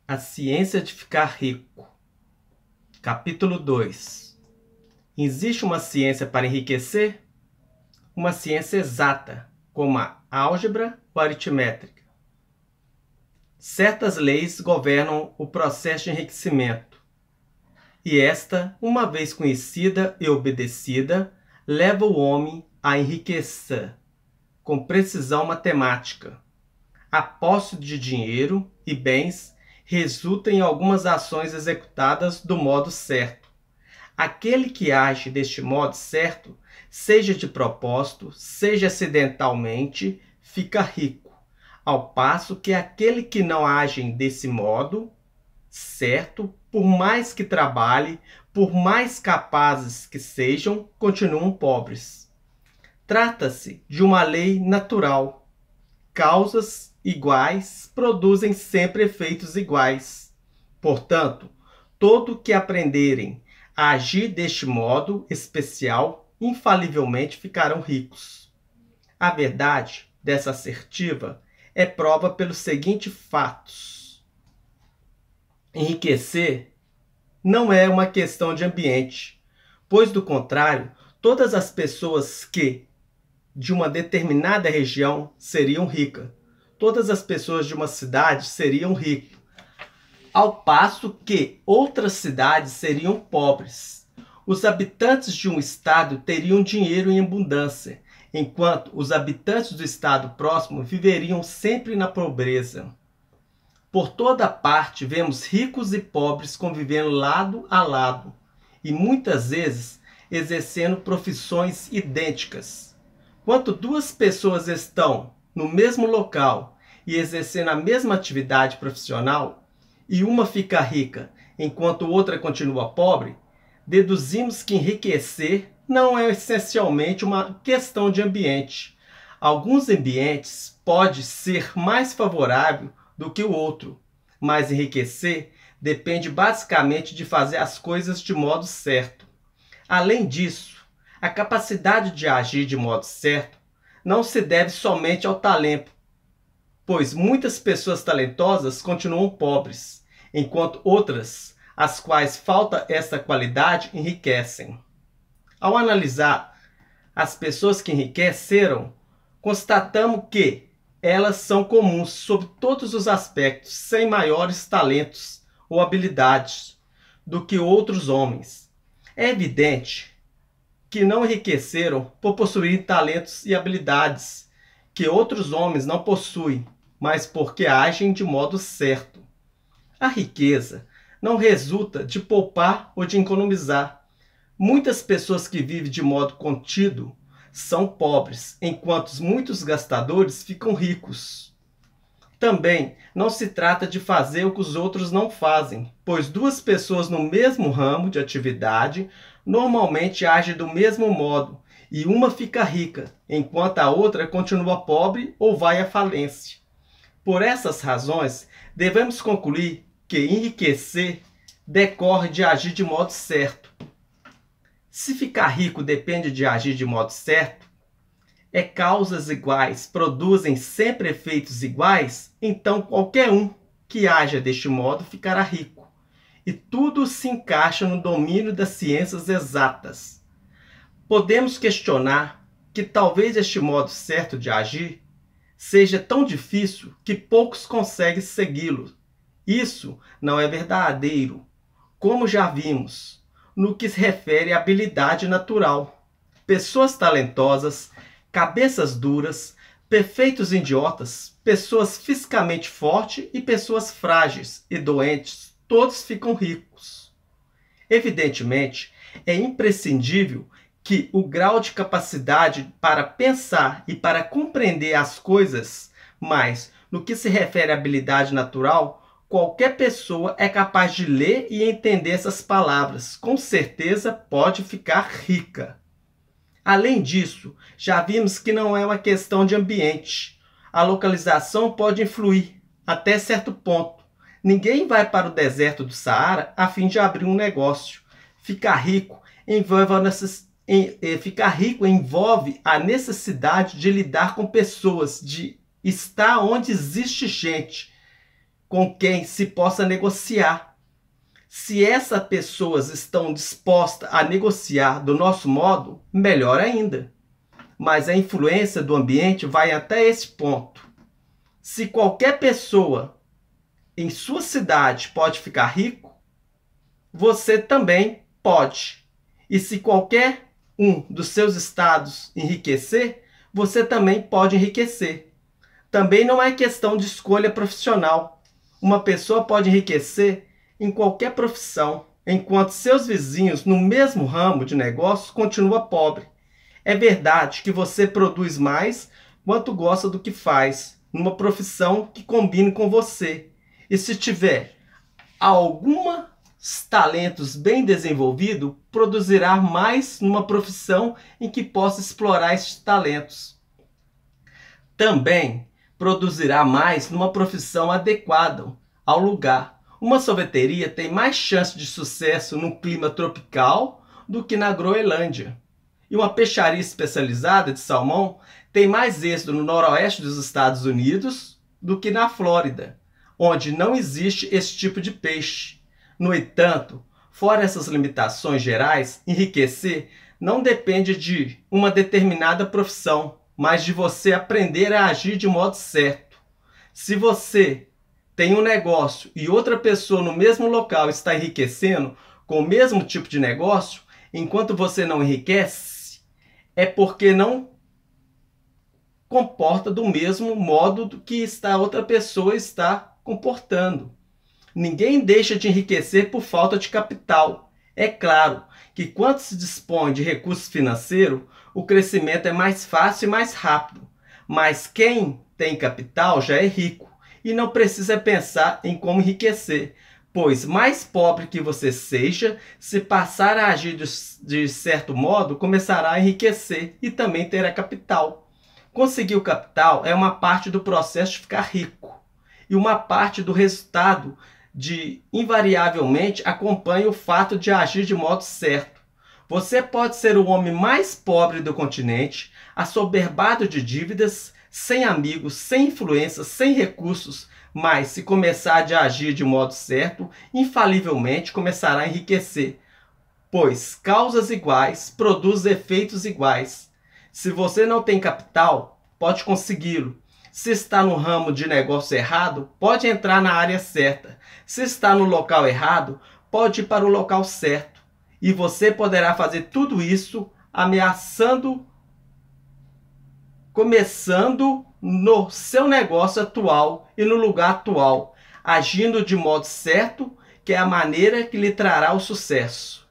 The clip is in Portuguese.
A ciência de ficar rico. Capítulo 2. Existe uma ciência para enriquecer? Uma ciência exata, como a álgebra ou aritmética. Certas leis governam o processo de enriquecimento, e esta, uma vez conhecida e obedecida, leva o homem a enriquecer com precisão matemática. A posse de dinheiro e bens resulta em algumas ações executadas do modo certo. Aquele que age deste modo certo, seja de propósito, seja acidentalmente, fica rico, ao passo que aquele que não age desse modo certo, por mais que trabalhe, por mais capazes que sejam, continuam pobres. Trata-se de uma lei natural. Causas iguais produzem sempre efeitos iguais. Portanto, todo que aprenderem a agir deste modo especial, infalivelmente ficarão ricos. A verdade dessa assertiva é prova pelos seguintes fatos. Enriquecer não é uma questão de ambiente, pois, do contrário, todas as pessoas que de uma determinada região seriam ricas. Todas as pessoas de uma cidade seriam ricas, ao passo que outras cidades seriam pobres. Os habitantes de um estado teriam dinheiro em abundância, enquanto os habitantes do estado próximo viveriam sempre na pobreza. Por toda parte vemos ricos e pobres convivendo lado a lado, e muitas vezes exercendo profissões idênticas. Quando duas pessoas estão no mesmo local e exercendo a mesma atividade profissional, e uma fica rica enquanto outra continua pobre, deduzimos que enriquecer não é essencialmente uma questão de ambiente. Alguns ambientes podem ser mais favoráveis do que o outro, mas enriquecer depende basicamente de fazer as coisas de modo certo. Além disso, a capacidade de agir de modo certo não se deve somente ao talento, pois muitas pessoas talentosas continuam pobres, enquanto outras, às quais falta essa qualidade, enriquecem. Ao analisar as pessoas que enriqueceram, constatamos que elas são comuns sob todos os aspectos, sem maiores talentos ou habilidades do que outros homens. É evidente que não enriqueceram por possuírem talentos e habilidades que outros homens não possuem, mas porque agem de modo certo. A riqueza não resulta de poupar ou de economizar. Muitas pessoas que vivem de modo contido são pobres, enquanto muitos gastadores ficam ricos. Também não se trata de fazer o que os outros não fazem, pois duas pessoas no mesmo ramo de atividade normalmente agem do mesmo modo, e uma fica rica, enquanto a outra continua pobre ou vai à falência. Por essas razões, devemos concluir que enriquecer decorre de agir de modo certo. Se ficar rico depende de agir de modo certo, causas iguais produzem sempre efeitos iguais, então qualquer um que haja deste modo ficará rico. E tudo se encaixa no domínio das ciências exatas. Podemos questionar que talvez este modo certo de agir seja tão difícil que poucos conseguem segui-lo. Isso não é verdadeiro, como já vimos, no que se refere à habilidade natural. Pessoas talentosas, cabeças duras, perfeitos idiotas, pessoas fisicamente fortes e pessoas frágeis e doentes, todos ficam ricos. Evidentemente, é imprescindível que o grau de capacidade para pensar e para compreender as coisas, mas no que se refere à habilidade natural, qualquer pessoa é capaz de ler e entender essas palavras. Com certeza pode ficar rica. Além disso, já vimos que não é uma questão de ambiente. A localização pode influir até certo ponto. Ninguém vai para o deserto do Saara a fim de abrir um negócio. Ficar rico envolve a necessidade de lidar com pessoas, de estar onde existe gente. com quem se possa negociar. Se essas pessoas estão dispostas a negociar do nosso modo, melhor ainda. Mas a influência do ambiente vai até esse ponto. Se qualquer pessoa em sua cidade pode ficar rico, você também pode. E se qualquer um dos seus estados enriquecer, você também pode enriquecer. Também não é questão de escolha profissional. Uma pessoa pode enriquecer em qualquer profissão, enquanto seus vizinhos no mesmo ramo de negócio continuam pobres. É verdade que você produz mais quanto gosta do que faz, numa profissão que combine com você. E se tiver alguns talentos bem desenvolvidos, produzirá mais numa profissão em que possa explorar esses talentos. Também produzirá mais numa profissão adequada ao lugar. Uma sorveteria tem mais chance de sucesso num clima tropical do que na Groenlândia. E uma peixaria especializada de salmão tem mais êxito no noroeste dos Estados Unidos do que na Flórida, onde não existe esse tipo de peixe. No entanto, fora essas limitações gerais, enriquecer não depende de uma determinada profissão, mas de você aprender a agir de modo certo. Se você tem um negócio e outra pessoa no mesmo local está enriquecendo com o mesmo tipo de negócio, enquanto você não enriquece, é porque não comporta do mesmo modo que a outra pessoa está comportando. Ninguém deixa de enriquecer por falta de capital. É claro que quando se dispõe de recursos financeiros, o crescimento é mais fácil e mais rápido. Mas quem tem capital já é rico e não precisa pensar em como enriquecer, pois mais pobre que você seja, se passar a agir de certo modo, começará a enriquecer e também terá capital. Conseguir o capital é uma parte do processo de ficar rico e uma parte do resultado de invariavelmente acompanha o fato de agir de modo certo. Você pode ser o homem mais pobre do continente, assoberbado de dívidas, sem amigos, sem influência, sem recursos, mas se começar a agir de modo certo, infalivelmente começará a enriquecer, pois causas iguais produzem efeitos iguais. Se você não tem capital, pode consegui-lo. Se está no ramo de negócio errado, pode entrar na área certa. Se está no local errado, pode ir para o local certo. E você poderá fazer tudo isso começando no seu negócio atual e no lugar atual, agindo de modo certo, que é a maneira que lhe trará o sucesso.